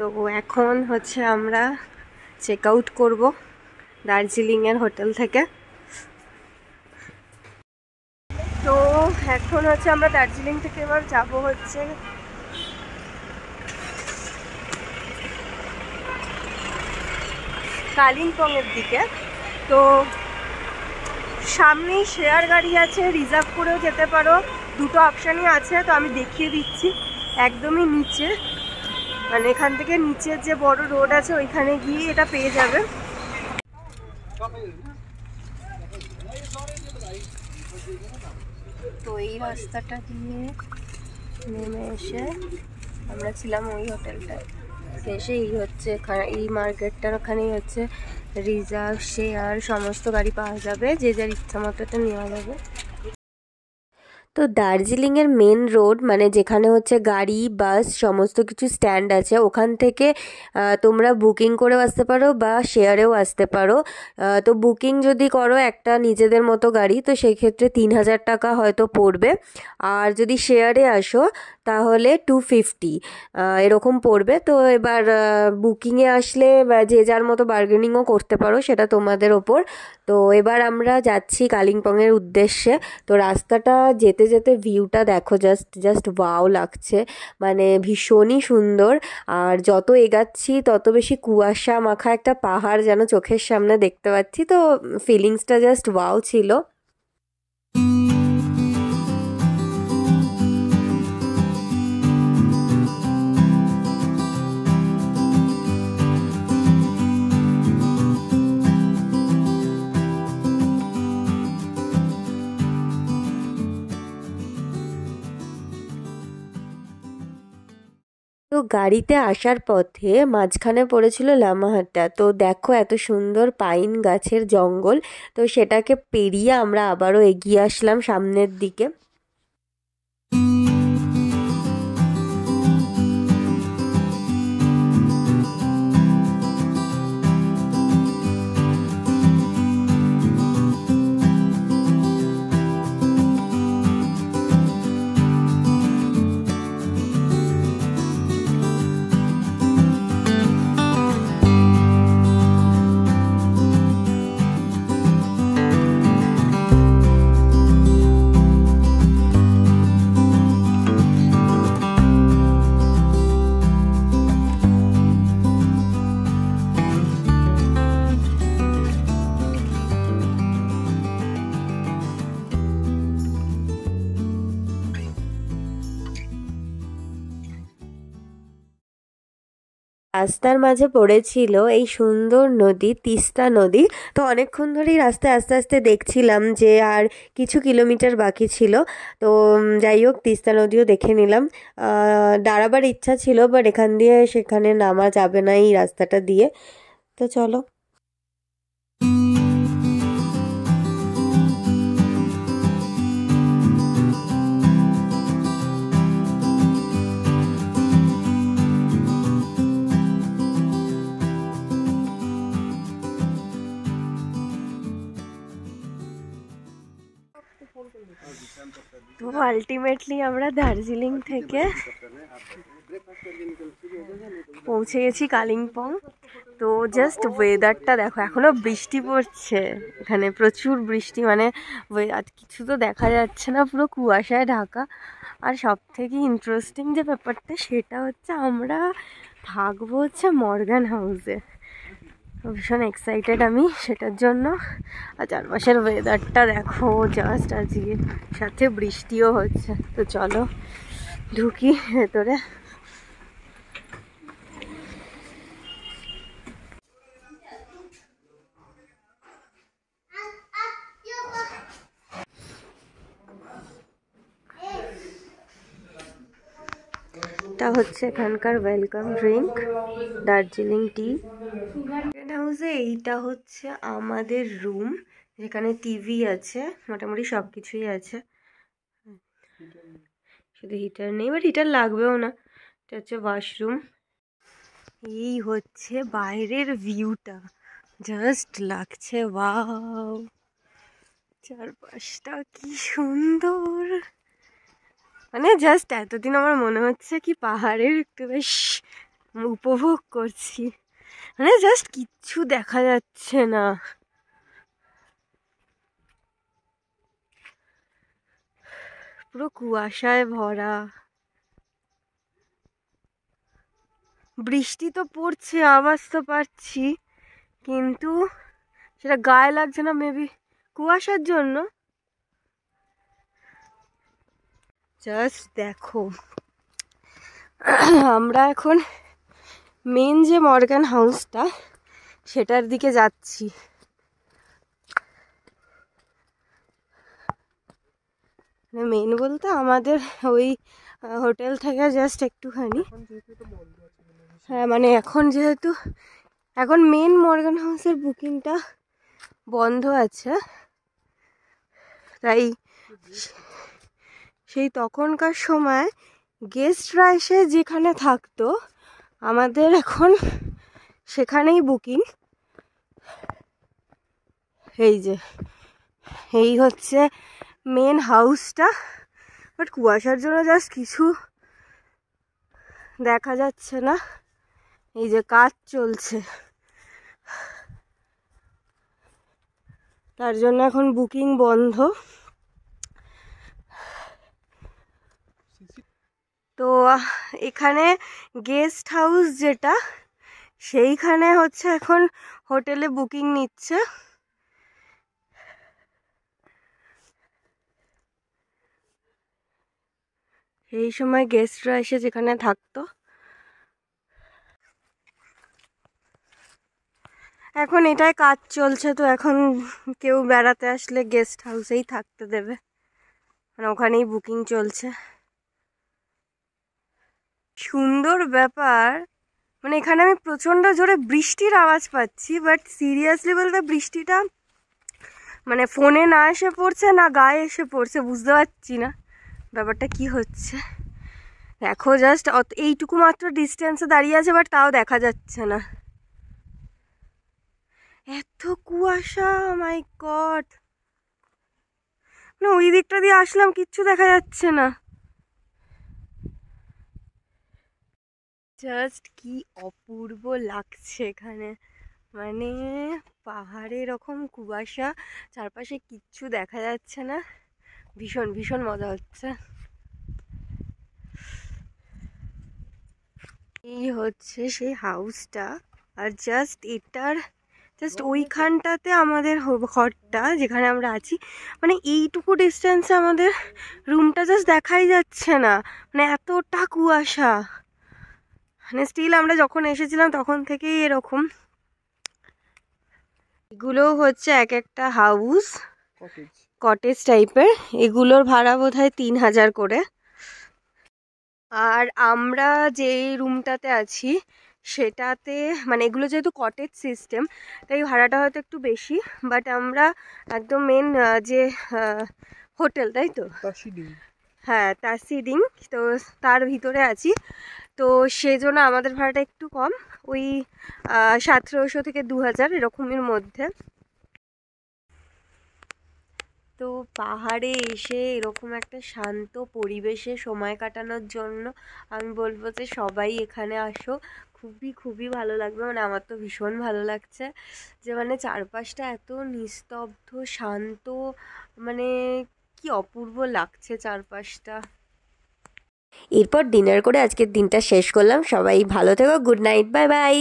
তো এখন হচ্ছে আমরা চেক আউট করবো দার্জিলিংয়ের হোটেল থেকে। তো এখন হচ্ছে আমরা দার্জিলিং থেকে এবার যাবো হচ্ছে কালিম্পংয়ের দিকে। তো সামনেই শেয়ার গাড়ি আছে, রিজার্ভ করেও যেতে পারো, দুটো অপশানই আছে। তো আমি দেখিয়ে দিচ্ছি, একদমই নিচে, মানে এখান থেকে নিচের যে বড় রোড আছে ওইখানে গিয়ে এটা পেয়ে যাবে। তো এই রাস্তাটা দিয়ে নেমে এসে আমরা ছিলাম ওই হোটেলটায়, এসে এই হচ্ছে এখানে এই মার্কেটটার ওখানেই হচ্ছে রিজার্ভ শেয়ার সমস্ত গাড়ি পাওয়া যাবে, যে যার ইচ্ছা মতো এটা নেওয়া যাবে। তো দার্জিলিংয়ের মেন রোড, মানে যেখানে হচ্ছে গাড়ি বাস সমস্ত কিছু স্ট্যান্ড আছে, ওখান থেকে তোমরা বুকিং করেও আসতে পারো বা শেয়ারেও আসতে পারো। তো বুকিং যদি করো একটা নিজেদের মতো গাড়ি, তো সেক্ষেত্রে 3000 টাকা হয়তো পড়বে। আর যদি শেয়ারে আসো তাহলে 250 এরকম পড়বে। তো এবার বুকিংয়ে আসলে যে যার মতো বার্গেনিংও করতে পারো, সেটা তোমাদের ওপর। তো এবার আমরা যাচ্ছি কালিম্পংয়ের উদ্দেশ্যে। তো রাস্তাটা যেতে যেতে ভিউটা দেখো, জাস্ট ওয়াও লাগছে, মানে ভীষণই সুন্দর। আর যত এগাচ্ছি তত বেশি কুয়াশা মাখা একটা পাহাড় যেন চোখের সামনে দেখতে পাচ্ছি। তো ফিলিংসটা জাস্ট ওয়াও ছিল। তো গাড়িতে আসার পথে মাঝখানে পড়েছিল লামাহাট্টা। তো দেখো এত সুন্দর পাইন গাছের জঙ্গল। তো সেটাকে পেরিয়ে আমরা আবারও এগিয়ে আসলাম সামনের দিকে। রাস্তার মাঝে পড়েছিল এই সুন্দর নদী, তিস্তা নদী। তো অনেকক্ষণ ধরেই রাস্তায় আস্তে আস্তে দেখছিলাম যে আর কিছু কিলোমিটার বাকি ছিল। তো যাই হোক, তিস্তা নদীও দেখে নিলাম। দাঁড়াবার ইচ্ছা ছিল, বাট এখান দিয়ে সেখানে নামা যাবে না এই রাস্তাটা দিয়ে। তো চলো। তো আলটিমেটলি আমরা দার্জিলিং থেকে পৌঁছে গেছি কালিম্পং। তো জাস্ট ওয়েদারটা দেখো, এখনো বৃষ্টি পড়ছে এখানে, প্রচুর বৃষ্টি, মানে আজ কিছু তো দেখা যাচ্ছে না, পুরো কুয়াশায় ঢাকা। আর সব থেকে ইন্টারেস্টিং যে ব্যাপারটা সেটা হচ্ছে আমরা থাকবো হচ্ছে মর্গান হাউসে। ভীষণ এক্সাইটেড আমি সেটার জন্য। আর চারপাশের ওয়েদারটা দেখো জাস্ট, আজকে সাথে বৃষ্টিও হচ্ছে। তো চলো ঢুকি ভেতরে। এটা হচ্ছে এখানকার ওয়েলকাম ড্রিঙ্ক, দার্জিলিং টি। হাউসে এইটা হচ্ছে আমাদের রুম, যেখানে টিভি আছে, মোটামুটি সব কিছুই আছে, শুধু হিটার নেই, বাট হিটার লাগবেও না। এটা হচ্ছে ওয়াশরুম। এই হচ্ছে বাইরের ভিউটা, জাস্ট লাগছে ওয়াও, চারপাশটা কি সুন্দর। মানে জাস্ট এতদিন আমার মনে হচ্ছে কি পাহাড়ের একটু বেশ উপভোগ করছি, মানে জাস্ট কিচ্ছু দেখা যাচ্ছে না। পুরো কুয়াশায় ভরা। বৃষ্টি তো পড়ছে, আওয়াজ তো পাচ্ছি, কিন্তু সেটা গায়ে লাগছে না, মেবি কুয়াশার জন্য। জাস্ট দেখো, আমরা এখন মেন যে মর্গান হাউসটা সেটার দিকে যাচ্ছি। মেন বলতে আমাদের ওই হোটেল থেকে জাস্ট একটুখানি, হ্যাঁ মানে এখন যেহেতু এখন মেন মর্গান হাউসের বুকিংটা বন্ধ আছে, তাই সেই তখনকার সময় গেস্টরা এসে যেখানে থাকতো আমাদের এখন সেখানেই বুকিং। এই যে এই হচ্ছে মেন হাউসটা, বাট কুয়াশার জন্য জাস্ট কিছু দেখা যাচ্ছে না। এই যে কাজ চলছে, তার জন্য এখন বুকিং বন্ধ। তো এখানে গেস্ট হাউস যেটা, সেইখানে হচ্ছে এখন হোটেলে বুকিং নিচ্ছে। এই সময় গেস্টরা এসে যেখানে থাকতো, এখন এটাই কাজ চলছে। তো এখন কেউ বেড়াতে আসলে গেস্ট হাউসেই থাকতে দেবে, মানে ওখানেই বুকিং চলছে। সুন্দর ব্যাপার, মানে এখানে আমি প্রচণ্ড জোরে বৃষ্টির আওয়াজ পাচ্ছি, বাট সিরিয়াসলি বলতে বৃষ্টিটা মানে ফোনে না এসে পড়ছে না গায়ে এসে পড়ছে, বুঝতে পারছি না ব্যাপারটা কি হচ্ছে। দেখো জাস্ট এইটুকু মাত্র ডিস্টেন্সে দাঁড়িয়ে আছে, বাট তাও দেখা যাচ্ছে না, এত কুয়াশা, মাই গড। মানে ওই দিকটা দিয়ে আসলাম, কিচ্ছু দেখা যাচ্ছে না। জাস্ট কি অপূর্ব লাগছে এখানে, মানে পাহাড়ে এরকম কুয়াশা, চারপাশে কিচ্ছু দেখা যাচ্ছে না, ভীষণ ভীষণ মজা হচ্ছে। এই হচ্ছে সেই হাউসটা, আর জাস্ট এটার জাস্ট ওইখানটাতে আমাদের ঘরটা যেখানে আমরা আছি, মানে এইটুকু ডিস্টেন্সে আমাদের রুমটা জাস্ট দেখাই যাচ্ছে না, মানে এতটা কুয়াশা। মানে স্টিল আমরা যখন এসেছিলাম তখন থেকেই এরকম। এগুলো হচ্ছে এক একটা হাউস, কটেজ টাইপের, এগুলোর ভাড়া বোধহয় 3000 করে। আর আমরা যেই রুমটাতে আছি সেটাতে, মানে এগুলো যেহেতু কটেজ সিস্টেম তাই ভাড়াটা হয়তো একটু বেশি, বাট আমরা একদম মেন যে হোটেল, তাই তো, হ্যাঁ তাসিডিং, তো তার ভিতরে আছি, তো সেজন্য আমাদের ভাড়াটা একটু কম, ওই 1700 থেকে 2000 এরকমের মধ্যে। তো পাহাড়ে এসে এরকম একটা শান্ত পরিবেশে সময় কাটানোর জন্য আমি বলবো যে সবাই এখানে আসো, খুবই খুবই ভালো লাগবে। মানে আমার তো ভীষণ ভালো লাগছে যে মানে চারপাশটা এত নিস্তব্ধ শান্ত, মানে কি অপূর্ব লাগছে চারপাশটা। এরপর ডিনার করে আজকের দিনটা শেষ করলাম। সবাই ভালো থেকো, গুড নাইট, বাই বাই।